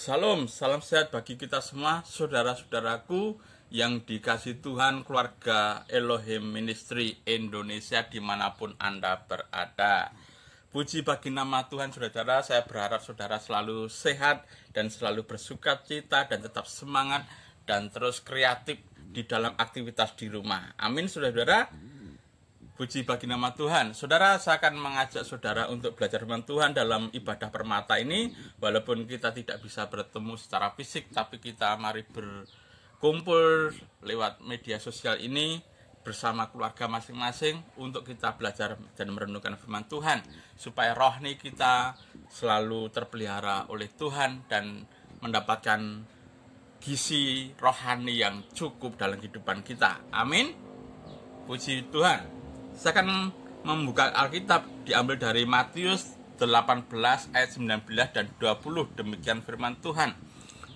Salam sehat bagi kita semua, saudara-saudaraku yang dikasih Tuhan, keluarga Elohim Ministry Indonesia dimanapun Anda berada. Puji bagi nama Tuhan, saudara. Saya berharap saudara selalu sehat dan selalu bersukacita dan tetap semangat dan terus kreatif di dalam aktivitas di rumah. Amin, saudara. Puji bagi nama Tuhan. Saudara, saya akan mengajak saudara untuk belajar firman Tuhan dalam ibadah permata ini. Walaupun kita tidak bisa bertemu secara fisik, tapi kita mari berkumpul lewat media sosial ini bersama keluarga masing-masing untuk kita belajar dan merenungkan firman Tuhan, supaya rohani kita selalu terpelihara oleh Tuhan dan mendapatkan gizi rohani yang cukup dalam kehidupan kita. Amin. Puji Tuhan. Saya akan membuka Alkitab diambil dari Matius 18 ayat 19 dan 20. Demikian firman Tuhan.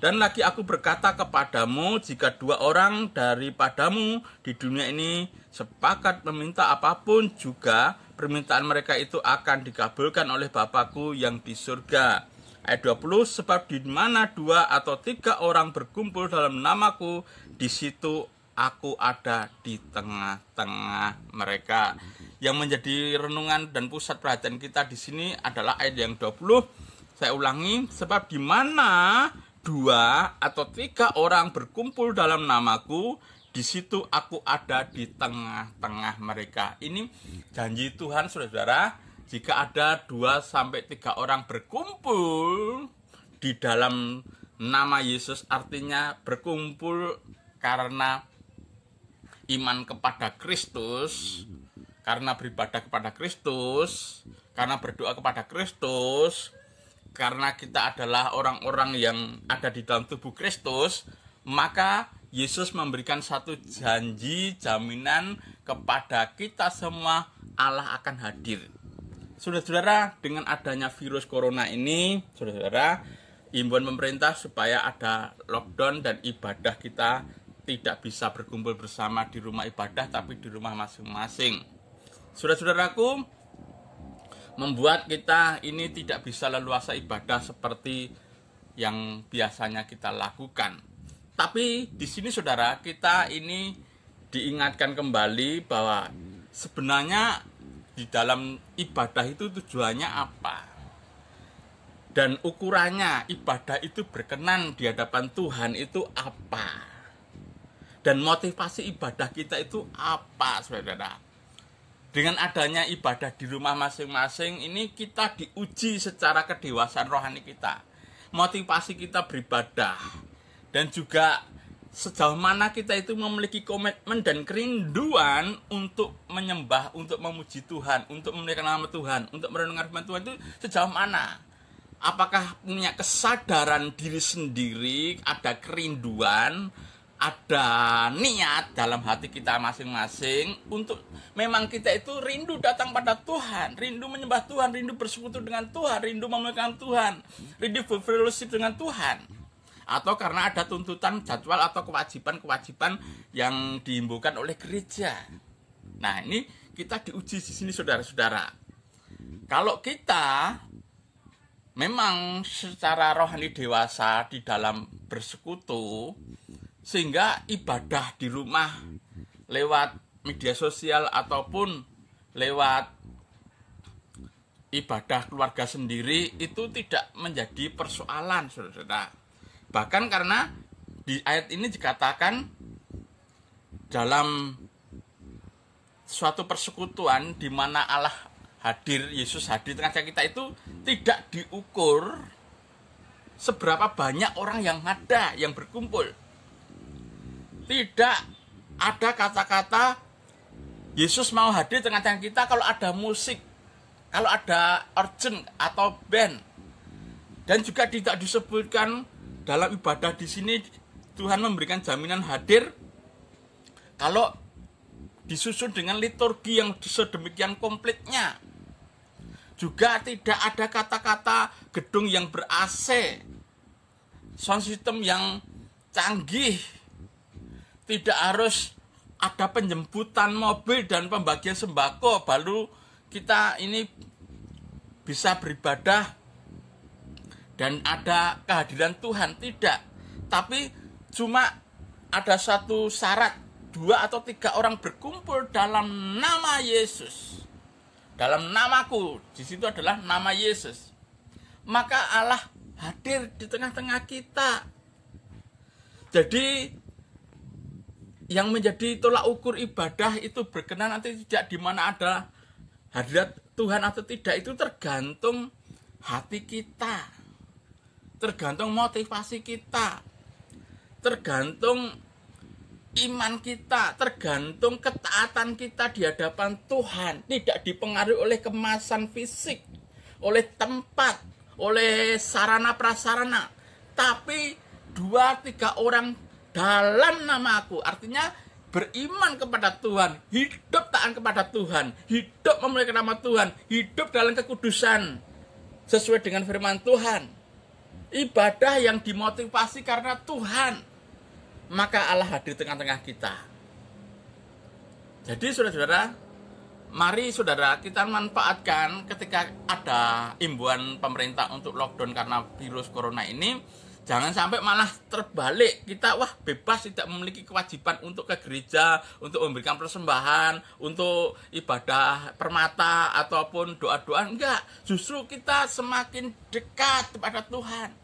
Dan lagi aku berkata kepadamu, jika dua orang daripadamu di dunia ini sepakat meminta apapun juga, permintaan mereka itu akan dikabulkan oleh Bapakku yang di surga. Ayat 20, sebab di mana dua atau tiga orang berkumpul dalam namaku, di situ aku ada di tengah-tengah mereka. Yang menjadi renungan dan pusat perhatian kita di sini adalah ayat yang 20. Saya ulangi, sebab di mana dua atau tiga orang berkumpul dalam namaku, di situ aku ada di tengah-tengah mereka. Ini janji Tuhan, saudara. Jika ada 2 sampai 3 orang berkumpul di dalam nama Yesus, artinya berkumpul karena iman kepada Kristus, karena beribadah kepada Kristus, karena berdoa kepada Kristus, karena kita adalah orang-orang yang ada di dalam tubuh Kristus, maka Yesus memberikan satu janji, jaminan kepada kita semua, Allah akan hadir. Saudara-saudara, dengan adanya virus corona ini, saudara-saudara, imbauan pemerintah supaya ada lockdown dan ibadah kita tidak bisa berkumpul bersama di rumah ibadah, tapi di rumah masing-masing. Saudara-saudaraku, membuat kita ini tidak bisa leluasa ibadah seperti yang biasanya kita lakukan. Tapi di sini saudara, kita ini diingatkan kembali bahwa sebenarnya di dalam ibadah itu tujuannya apa? Dan ukurannya ibadah itu berkenan di hadapan Tuhan itu apa? Dan motivasi ibadah kita itu apa, saudara? Dengan adanya ibadah di rumah masing-masing ini kita diuji secara kedewasaan rohani kita. Motivasi kita beribadah. Dan juga sejauh mana kita itu memiliki komitmen dan kerinduan untuk menyembah, untuk memuji Tuhan, untuk memuliakan nama Tuhan, untuk merenungkan firman Tuhan itu sejauh mana? Apakah punya kesadaran diri sendiri, ada kerinduan, ada niat dalam hati kita masing-masing untuk memang kita itu rindu datang pada Tuhan, rindu menyembah Tuhan, rindu bersekutu dengan Tuhan, rindu memuliakan Tuhan, rindu berfellowship dengan Tuhan, atau karena ada tuntutan jadwal atau kewajiban-kewajiban yang dihimbaukan oleh gereja. Nah, ini kita diuji di sini, saudara-saudara. Kalau kita memang secara rohani dewasa di dalam bersekutu, sehingga ibadah di rumah lewat media sosial ataupun lewat ibadah keluarga sendiri itu tidak menjadi persoalan, saudara. Bahkan karena di ayat ini dikatakan dalam suatu persekutuan di mana Allah hadir, Yesus hadir di tengah kita itu tidak diukur seberapa banyak orang yang ada, yang berkumpul. Tidak ada kata-kata Yesus mau hadir di tengah-tengah kita kalau ada musik, kalau ada organ atau band. Dan juga tidak disebutkan dalam ibadah di sini Tuhan memberikan jaminan hadir kalau disusun dengan liturgi yang sedemikian komplitnya. Juga tidak ada kata-kata gedung yang ber-AC, sound system yang canggih. Tidak harus ada penjemputan mobil dan pembagian sembako baru kita ini bisa beribadah dan ada kehadiran Tuhan, tidak. Tapi cuma ada satu syarat, 2 atau 3 orang berkumpul dalam nama Yesus, dalam namaku, di situ adalah nama Yesus, maka Allah hadir di tengah-tengah kita. Jadi yang menjadi tolak ukur ibadah itu berkenan nanti tidak di mana ada hadirat Tuhan atau tidak, itu tergantung hati kita, tergantung motivasi kita, tergantung iman kita, tergantung ketaatan kita di hadapan Tuhan. Tidak dipengaruhi oleh kemasan fisik, oleh tempat, oleh sarana prasarana, tapi 2-3 orang dalam namaku, artinya beriman kepada Tuhan, hidup taat kepada Tuhan, hidup memuliakan nama Tuhan, hidup dalam kekudusan sesuai dengan firman Tuhan, ibadah yang dimotivasi karena Tuhan, maka Allah hadir tengah-tengah kita. Jadi saudara-saudara, mari saudara kita manfaatkan ketika ada imbauan pemerintah untuk lockdown karena virus corona ini. Jangan sampai malah terbalik, kita bebas, tidak memiliki kewajiban untuk ke gereja, untuk memberikan persembahan, untuk ibadah permata ataupun doa-doa. Enggak, justru kita semakin dekat kepada Tuhan.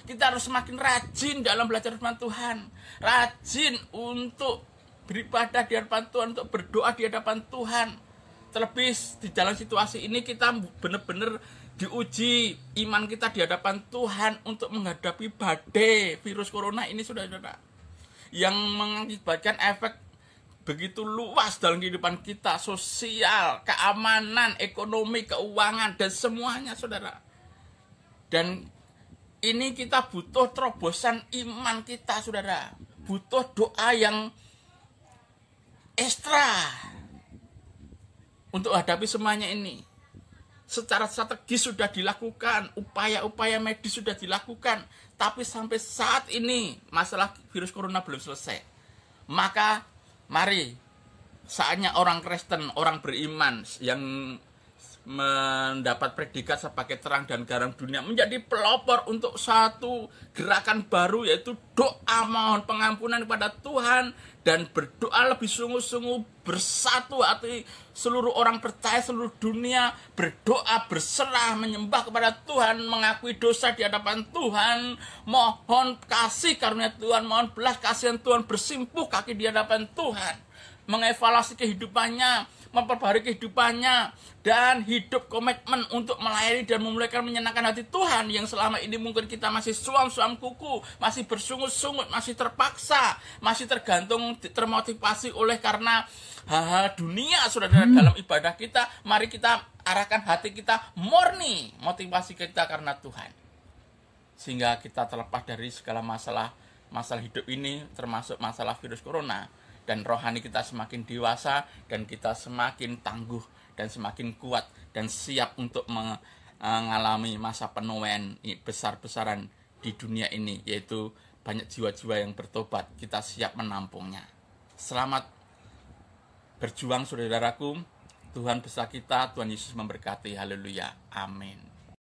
Kita harus semakin rajin dalam belajar firman Tuhan, rajin untuk beribadah di hadapan Tuhan, untuk berdoa di hadapan Tuhan. Terlebih di dalam situasi ini kita benar-benar diuji iman kita di hadapan Tuhan untuk menghadapi badai virus corona ini, saudara-saudara, yang mengakibatkan efek begitu luas dalam kehidupan kita, sosial, keamanan, ekonomi, keuangan, dan semuanya, saudara. Dan ini kita butuh terobosan iman kita, saudara, butuh doa yang ekstra untuk hadapi semuanya ini. Secara strategis sudah dilakukan, upaya-upaya medis sudah dilakukan, tapi sampai saat ini masalah virus corona belum selesai. Maka mari saatnya orang Kristen, orang beriman yang mendapat predikat sebagai terang dan garam dunia menjadi pelopor untuk satu gerakan baru, yaitu doa mohon pengampunan kepada Tuhan dan berdoa lebih sungguh-sungguh, bersatu hati seluruh orang percaya seluruh dunia, berdoa berserah menyembah kepada Tuhan, mengakui dosa di hadapan Tuhan, mohon kasih karunia Tuhan, mohon belas kasihan Tuhan, bersimpuh kaki di hadapan Tuhan, mengevaluasi kehidupannya, memperbarui kehidupannya, dan hidup komitmen untuk melayani dan memuliakan menyenangkan hati Tuhan yang selama ini mungkin kita masih suam-suam kuku, masih bersungut-sungut, masih terpaksa, masih tergantung, termotivasi oleh karena hal-hal dunia, saudara. Dalam ibadah kita, mari kita arahkan hati kita murni, motivasi kita karena Tuhan, sehingga kita terlepas dari segala masalah hidup ini, termasuk masalah virus corona. Dan rohani kita semakin dewasa, dan kita semakin tangguh, dan semakin kuat, dan siap untuk mengalami masa penuaian besar-besaran di dunia ini, yaitu banyak jiwa-jiwa yang bertobat. Kita siap menampungnya. Selamat berjuang, saudaraku. Tuhan beserta kita, Tuhan Yesus memberkati. Haleluya. Amin.